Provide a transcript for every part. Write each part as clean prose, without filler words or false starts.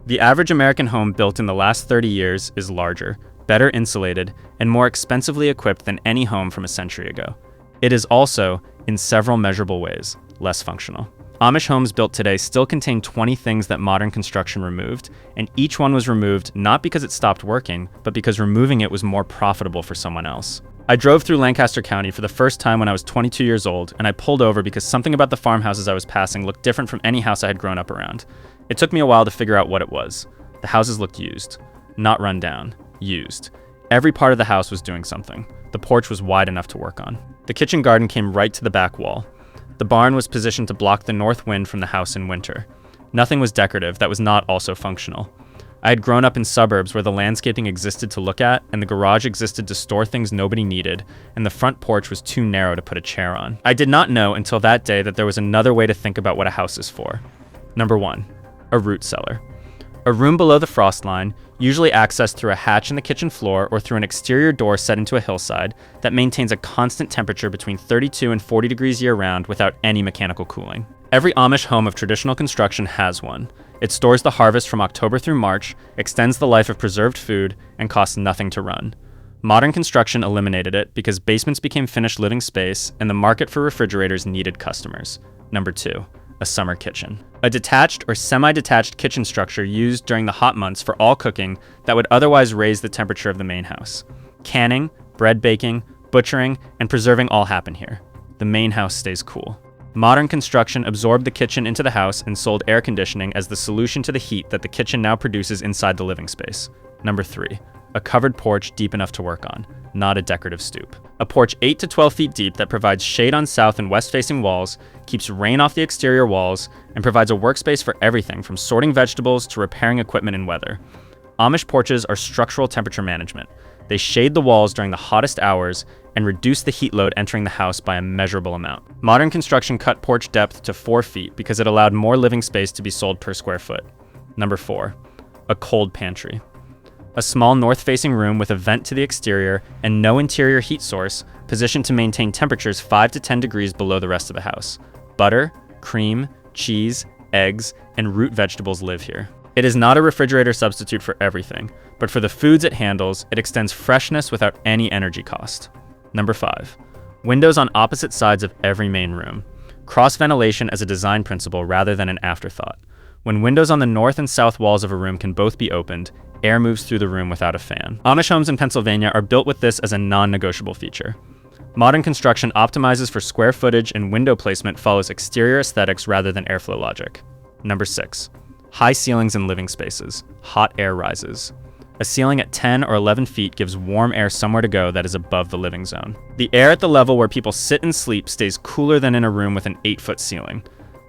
The average American home built in the last 30 years is larger, better insulated, and more expensively equipped than any home from a century ago. It is also, in several measurable ways, less functional. Amish homes built today still contain 20 things that modern construction removed, and each one was removed not because it stopped working, but because removing it was more profitable for someone else. I drove through Lancaster County for the first time when I was 22 years old, and I pulled over because something about the farmhouses I was passing looked different from any house I had grown up around. It took me a while to figure out what it was. The houses looked used. Not run down. Used. Every part of the house was doing something. The porch was wide enough to work on. The kitchen garden came right to the back wall. The barn was positioned to block the north wind from the house in winter. Nothing was decorative that was not also functional. I had grown up in suburbs where the landscaping existed to look at, and the garage existed to store things nobody needed, and the front porch was too narrow to put a chair on. I did not know until that day that there was another way to think about what a house is for. Number 1, a root cellar. A room below the frost line, usually accessed through a hatch in the kitchen floor or through an exterior door set into a hillside that maintains a constant temperature between 32 and 40 degrees year-round without any mechanical cooling. Every Amish home of traditional construction has one. It stores the harvest from October through March, extends the life of preserved food, and costs nothing to run. Modern construction eliminated it because basements became finished living space and the market for refrigerators needed customers. Number 2. A summer kitchen. A detached or semi-detached kitchen structure used during the hot months for all cooking that would otherwise raise the temperature of the main house. Canning, bread baking, butchering, and preserving all happen here. The main house stays cool. Modern construction absorbed the kitchen into the house and sold air conditioning as the solution to the heat that the kitchen now produces inside the living space. Number 3. A covered porch deep enough to work on, not a decorative stoop. A porch 8 to 12 feet deep that provides shade on south and west-facing walls, keeps rain off the exterior walls, and provides a workspace for everything from sorting vegetables to repairing equipment in weather. Amish porches are structural temperature management. They shade the walls during the hottest hours and reduce the heat load entering the house by a measurable amount. Modern construction cut porch depth to 4 feet because it allowed more living space to be sold per square foot. Number 4. A cold pantry. A small north-facing room with a vent to the exterior and no interior heat source, positioned to maintain temperatures 5 to 10 degrees below the rest of the house. Butter, cream, cheese, eggs, and root vegetables live here. It is not a refrigerator substitute for everything, but for the foods it handles, it extends freshness without any energy cost. Number 5. Windows on opposite sides of every main room. Cross-ventilation as a design principle rather than an afterthought. When windows on the north and south walls of a room can both be opened, air moves through the room without a fan. Amish homes in Pennsylvania are built with this as a non-negotiable feature. Modern construction optimizes for square footage and window placement follows exterior aesthetics rather than airflow logic. Number 6. High ceilings in living spaces. Hot air rises. A ceiling at 10 or 11 feet gives warm air somewhere to go that is above the living zone. The air at the level where people sit and sleep stays cooler than in a room with an 8-foot ceiling.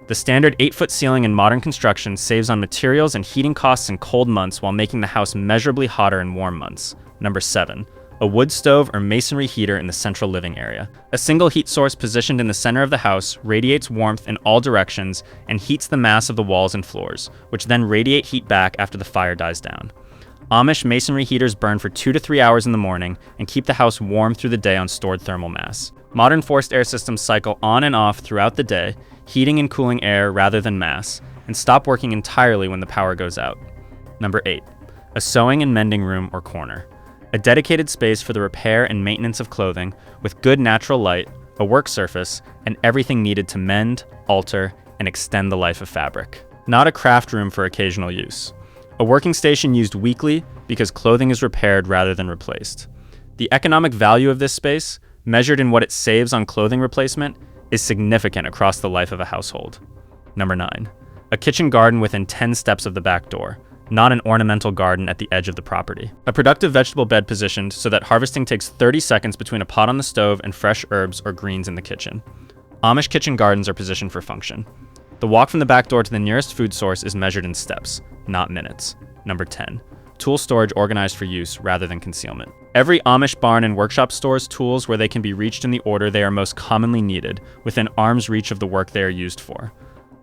The standard 8-foot ceiling in modern construction saves on materials and heating costs in cold months while making the house measurably hotter in warm months. Number 7. A wood stove or masonry heater in the central living area. A single heat source positioned in the center of the house radiates warmth in all directions and heats the mass of the walls and floors, which then radiate heat back after the fire dies down. Amish masonry heaters burn for 2 to 3 hours in the morning and keep the house warm through the day on stored thermal mass. Modern forced air systems cycle on and off throughout the day, heating and cooling air rather than mass, and stop working entirely when the power goes out. Number 8. A sewing and mending room or corner. A dedicated space for the repair and maintenance of clothing with good natural light, a work surface, and everything needed to mend, alter, and extend the life of fabric. Not a craft room for occasional use. A working station used weekly because clothing is repaired rather than replaced. The economic value of this space, measured in what it saves on clothing replacement, is significant across the life of a household. Number 9. A kitchen garden within 10 steps of the back door, not an ornamental garden at the edge of the property. A productive vegetable bed positioned so that harvesting takes 30 seconds between a pot on the stove and fresh herbs or greens in the kitchen. Amish kitchen gardens are positioned for function. The walk from the back door to the nearest food source is measured in steps, not minutes. Number 10. Tool storage organized for use rather than concealment. Every Amish barn and workshop stores tools where they can be reached in the order they are most commonly needed, within arm's reach of the work they are used for.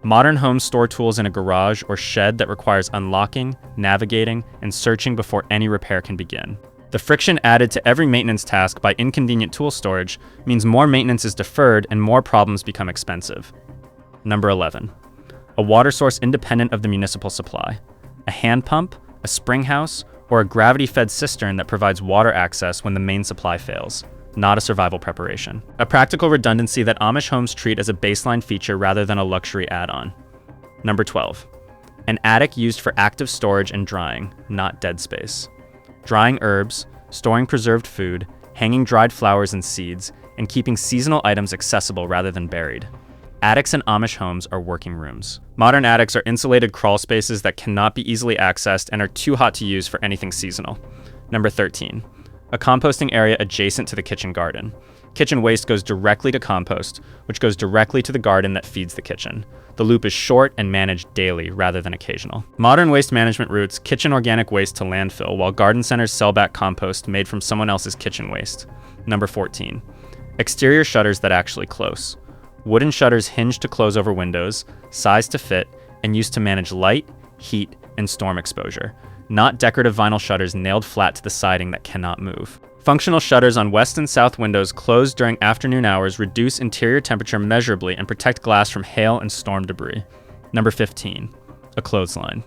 Modern homes store tools in a garage or shed that requires unlocking, navigating, and searching before any repair can begin. The friction added to every maintenance task by inconvenient tool storage means more maintenance is deferred and more problems become expensive. Number 11. A water source independent of the municipal supply. a hand pump, a spring house, or a gravity-fed cistern that provides water access when the main supply fails, not a survival preparation. A practical redundancy that Amish homes treat as a baseline feature rather than a luxury add-on. Number 12. An attic used for active storage and drying, not dead space. Drying herbs, storing preserved food, hanging dried flowers and seeds, and keeping seasonal items accessible rather than buried. Attics in Amish homes are working rooms. Modern attics are insulated crawl spaces that cannot be easily accessed and are too hot to use for anything seasonal. Number 13. A composting area adjacent to the kitchen garden. Kitchen waste goes directly to compost, which goes directly to the garden that feeds the kitchen. The loop is short and managed daily rather than occasional. Modern waste management routes kitchen organic waste to landfill, while garden centers sell back compost made from someone else's kitchen waste. Number 14. Exterior shutters that actually close. Wooden shutters hinged to close over windows, sized to fit, and used to manage light, heat, and storm exposure. Not decorative vinyl shutters nailed flat to the siding that cannot move. Functional shutters on west and south windows closed during afternoon hours reduce interior temperature measurably and protect glass from hail and storm debris. Number 15. A clothesline.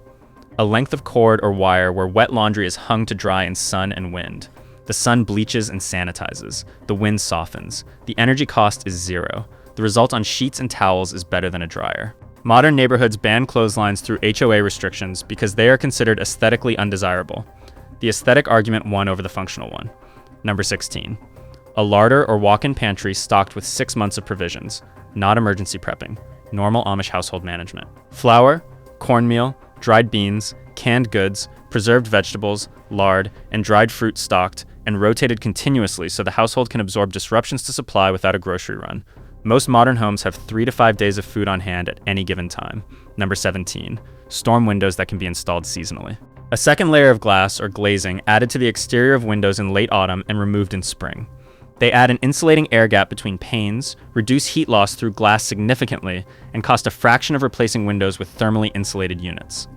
A length of cord or wire where wet laundry is hung to dry in sun and wind. The sun bleaches and sanitizes. The wind softens. The energy cost is zero. The result on sheets and towels is better than a dryer. Modern neighborhoods ban clotheslines through HOA restrictions because they are considered aesthetically undesirable. The aesthetic argument won over the functional one. Number 16. A larder or walk-in pantry stocked with 6 months of provisions, not emergency prepping, normal Amish household management. Flour, cornmeal, dried beans, canned goods, preserved vegetables, lard, and dried fruit stocked and rotated continuously so the household can absorb disruptions to supply without a grocery run. Most modern homes have 3 to 5 days of food on hand at any given time. Number 17. Storm windows that can be installed seasonally. A second layer of glass or glazing added to the exterior of windows in late autumn and removed in spring. They add an insulating air gap between panes, reduce heat loss through glass significantly, and cost a fraction of replacing windows with thermally insulated units.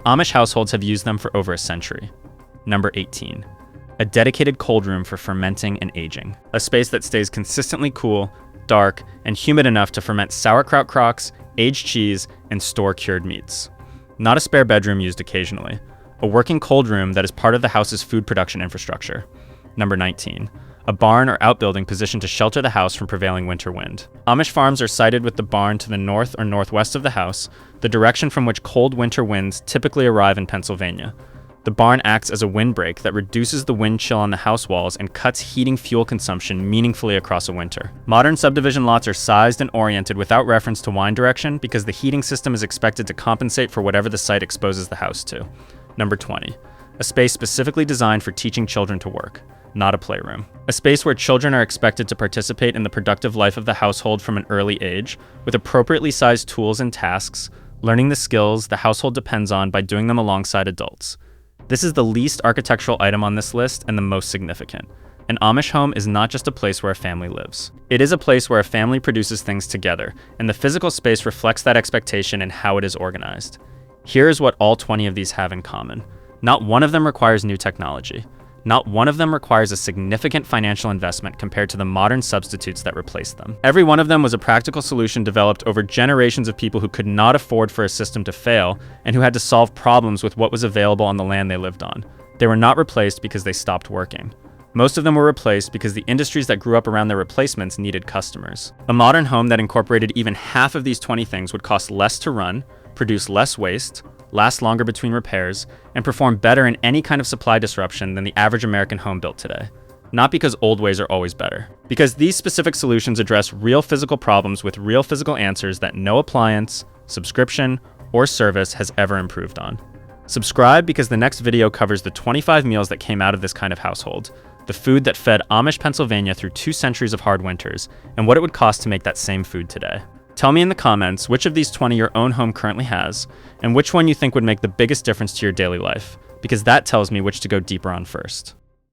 Amish households have used them for over a century. Number 18. A dedicated cold room for fermenting and aging. A space that stays consistently cool, dark, and humid enough to ferment sauerkraut crocks, aged cheese, and store cured meats. Not a spare bedroom used occasionally. A working cold room that is part of the house's food production infrastructure. Number 19. A barn or outbuilding positioned to shelter the house from prevailing winter wind. Amish farms are sited with the barn to the north or northwest of the house, the direction from which cold winter winds typically arrive in Pennsylvania. The barn acts as a windbreak that reduces the wind chill on the house walls and cuts heating fuel consumption meaningfully across a winter. Modern subdivision lots are sized and oriented without reference to wind direction because the heating system is expected to compensate for whatever the site exposes the house to. Number 20. A space specifically designed for teaching children to work, not a playroom. A space where children are expected to participate in the productive life of the household from an early age, with appropriately sized tools and tasks, learning the skills the household depends on by doing them alongside adults. This is the least architectural item on this list and the most significant. An Amish home is not just a place where a family lives. It is a place where a family produces things together, and the physical space reflects that expectation in how it is organized. Here is what all 20 of these have in common. Not one of them requires new technology. Not one of them requires a significant financial investment compared to the modern substitutes that replace them. Every one of them was a practical solution developed over generations of people who could not afford for a system to fail and who had to solve problems with what was available on the land they lived on. They were not replaced because they stopped working. Most of them were replaced because the industries that grew up around their replacements needed customers. A modern home that incorporated even half of these 20 things would cost less to run, produce less waste, last longer between repairs, and perform better in any kind of supply disruption than the average American home built today. Not because old ways are always better. Because these specific solutions address real physical problems with real physical answers that no appliance, subscription, or service has ever improved on. Subscribe because the next video covers the 25 meals that came out of this kind of household, the food that fed Amish Pennsylvania through 2 centuries of hard winters, and what it would cost to make that same food today. Tell me in the comments which of these 20 your own home currently has, and which one you think would make the biggest difference to your daily life, because that tells me which to go deeper on first.